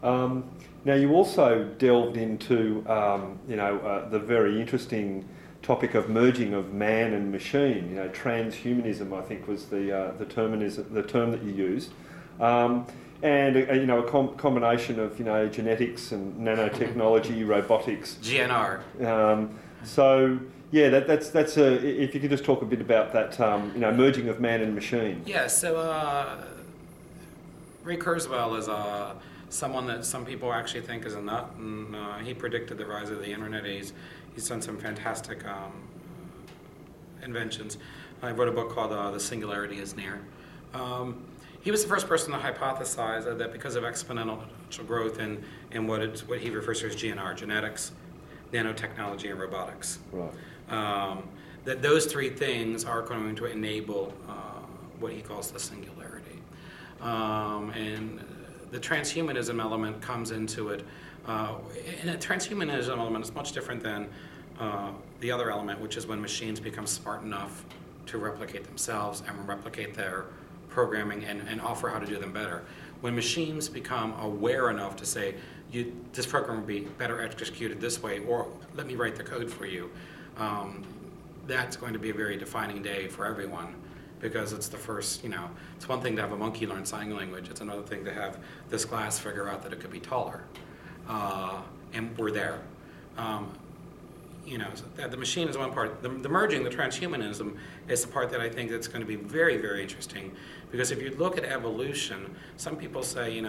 Now, you also delved into, the very interesting topic of merging of man and machine. You know, transhumanism, I think, was the term that you used, and a combination of genetics and nanotechnology, robotics, GNR. So yeah, that's if you could just talk a bit about that, merging of man and machine. Yeah. So Ray Kurzweil is someone that some people actually think is a nut, and he predicted the rise of the internet. He's done some fantastic inventions. I wrote a book called The Singularity is Near. He was the first person to hypothesize that because of exponential growth in what he refers to as GNR, genetics, nanotechnology, and robotics, right, that those three things are going to enable what he calls the singularity. And the transhumanism element comes into it. And the transhumanism element is much different than the other element, which is when machines become smart enough to replicate themselves and replicate their programming and offer how to do them better. When machines become aware enough to say, this program will be better executed this way, or let me write the code for you, that's going to be a very defining day for everyone. Because it's the first, it's one thing to have a monkey learn sign language. It's another thing to have this glass figure out that it could be taller. And we're there. So the machine is one part. The merging, the transhumanism, is the part that I think that's going to be very, very interesting. Because if you look at evolution, some people say,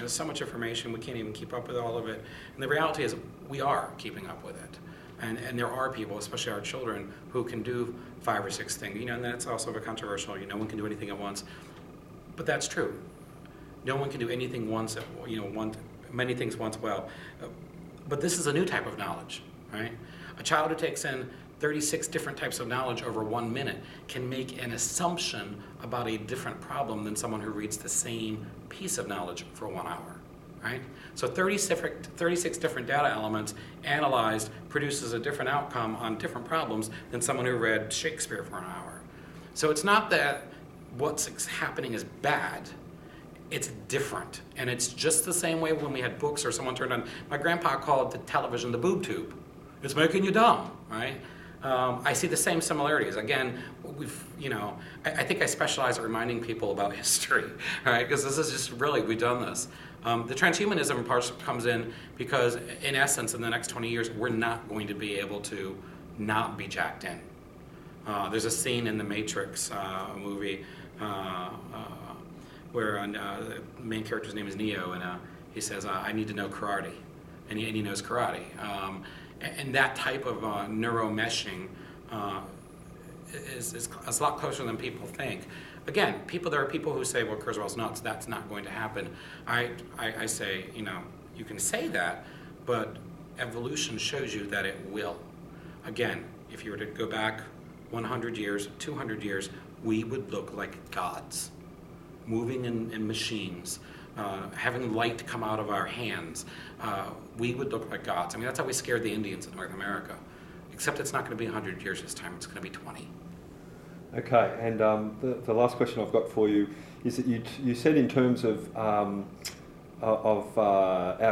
so much information, we can't even keep up with all of it. And the reality is we are keeping up with it. And there are people, especially our children, who can do 5 or 6 things. And that's also a controversial. No one can do anything at once, but that's true. No one can do anything once. Many things once well. But this is a new type of knowledge, right? A child who takes in 36 different types of knowledge over 1 minute can make an assumption about a different problem than someone who reads the same piece of knowledge for 1 hour. Right? So 36 different data elements analyzed produces a different outcome on different problems than someone who read Shakespeare for an hour. So it's not that what's happening is bad, it's different. And it's just the same way when we had books or someone turned on, my grandpa called the television the boob tube. It's making you dumb, right? I see the same similarities. Again, I think I specialize at reminding people about history, right? Because this is just really, we've done this. The transhumanism part comes in because, in essence, in the next 20 years, we're not going to be able to not be jacked in. There's a scene in the Matrix movie where the main character's name is Neo, and he says, I need to know karate. And he knows karate. And that type of neuromeshing is a lot closer than people think. Again, there are people who say, well, Kurzweil's nuts, that's not going to happen. I say, you can say that, but evolution shows you that it will. Again, if you were to go back 100 years, 200 years, we would look like gods, moving in machines, having light come out of our hands. We would look like gods. I mean, that's how we scared the Indians in North America. Except it's not going to be 100 years this time, it's going to be 20. Okay, and the last question I've got for you is that you said in terms of our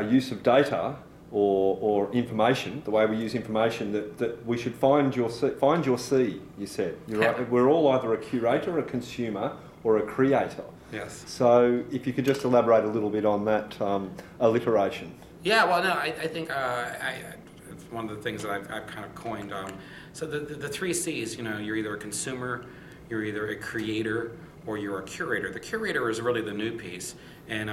use of data or information, the way we use information, that we should find your C. You said right. We're all either a curator, a consumer, or a creator. Yes. So if you could just elaborate a little bit on that alliteration. Yeah. Well, no, I think it's one of the things that I've kind of coined. So the 3 C's, you're either a consumer, you're either a creator, or you're a curator. The curator is really the new piece, and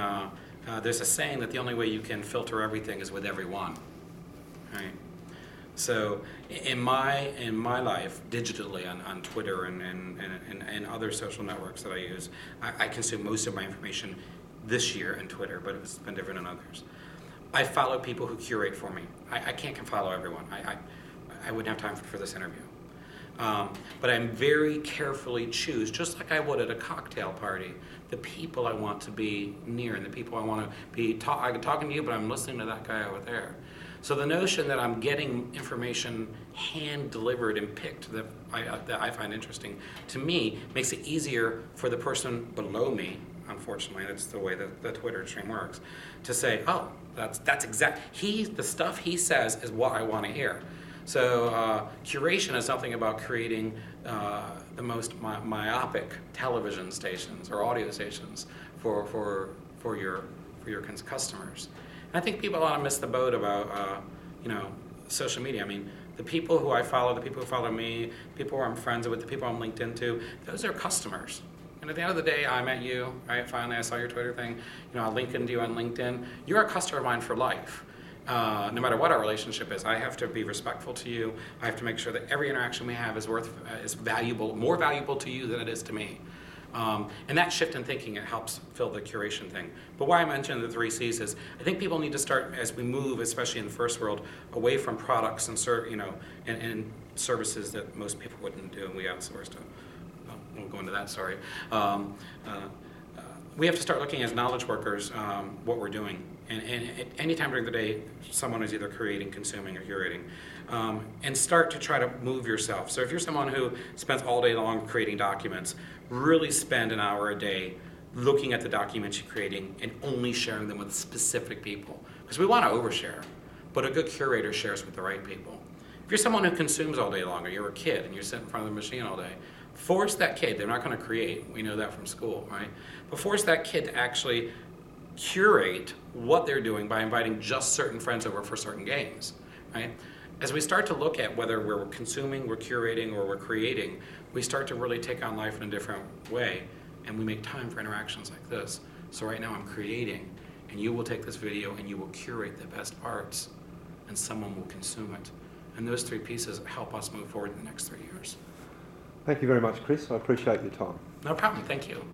there's a saying that the only way you can filter everything is with everyone, right? So in my life, digitally on Twitter and other social networks that I use, I consume most of my information this year in Twitter, but it's been different in others. I follow people who curate for me. I can't follow everyone. I wouldn't have time for this interview. But I very carefully choose, just like I would at a cocktail party, the people I want to be near and the people I want to be I'm talking to you, but I'm listening to that guy over there. So the notion that I'm getting information hand-delivered and picked that I find interesting, to me, makes it easier for the person below me, unfortunately, that's the way that the Twitter stream works, to say, oh, that's the stuff he says is what I want to hear. So curation is something about creating the most myopic television stations or audio stations for your customers. And I think people ought to miss the boat about social media. I mean, the people who I follow, the people who follow me, people who I'm friends with, the people I'm linked into, those are customers. And at the end of the day, I met you, right? Finally, I saw your Twitter thing. I linked into you on LinkedIn. You're a customer of mine for life. No matter what our relationship is, I have to be respectful to you. I have to make sure that every interaction we have is valuable, more valuable to you than it is to me. And that shift in thinking, it helps fill the curation thing. But why I mentioned the 3 C's is I think people need to start, as we move, especially in the first world, away from products and services that most people wouldn't do, and we outsource to. We'll go into that, sorry. We have to start looking as knowledge workers what we're doing. And any time during the day, someone is either creating, consuming, or curating. And start to try to move yourself. So if you're someone who spends all day long creating documents, really spend an hour a day looking at the documents you're creating and only sharing them with specific people. Because we want to overshare, but a good curator shares with the right people. If you're someone who consumes all day long, or you're a kid and you're sitting in front of the machine all day, force that kid, they're not going to create, we know that from school, right? But force that kid to actually curate what they're doing by inviting just certain friends over for certain games, right? As we start to look at whether we're consuming, we're curating, or we're creating, we start to really take on life in a different way, and we make time for interactions like this. So right now I'm creating, and you will take this video and you will curate the best parts, and someone will consume it. And those 3 pieces help us move forward in the next 3 years. Thank you very much, Chris. I appreciate your time. No problem. Thank you.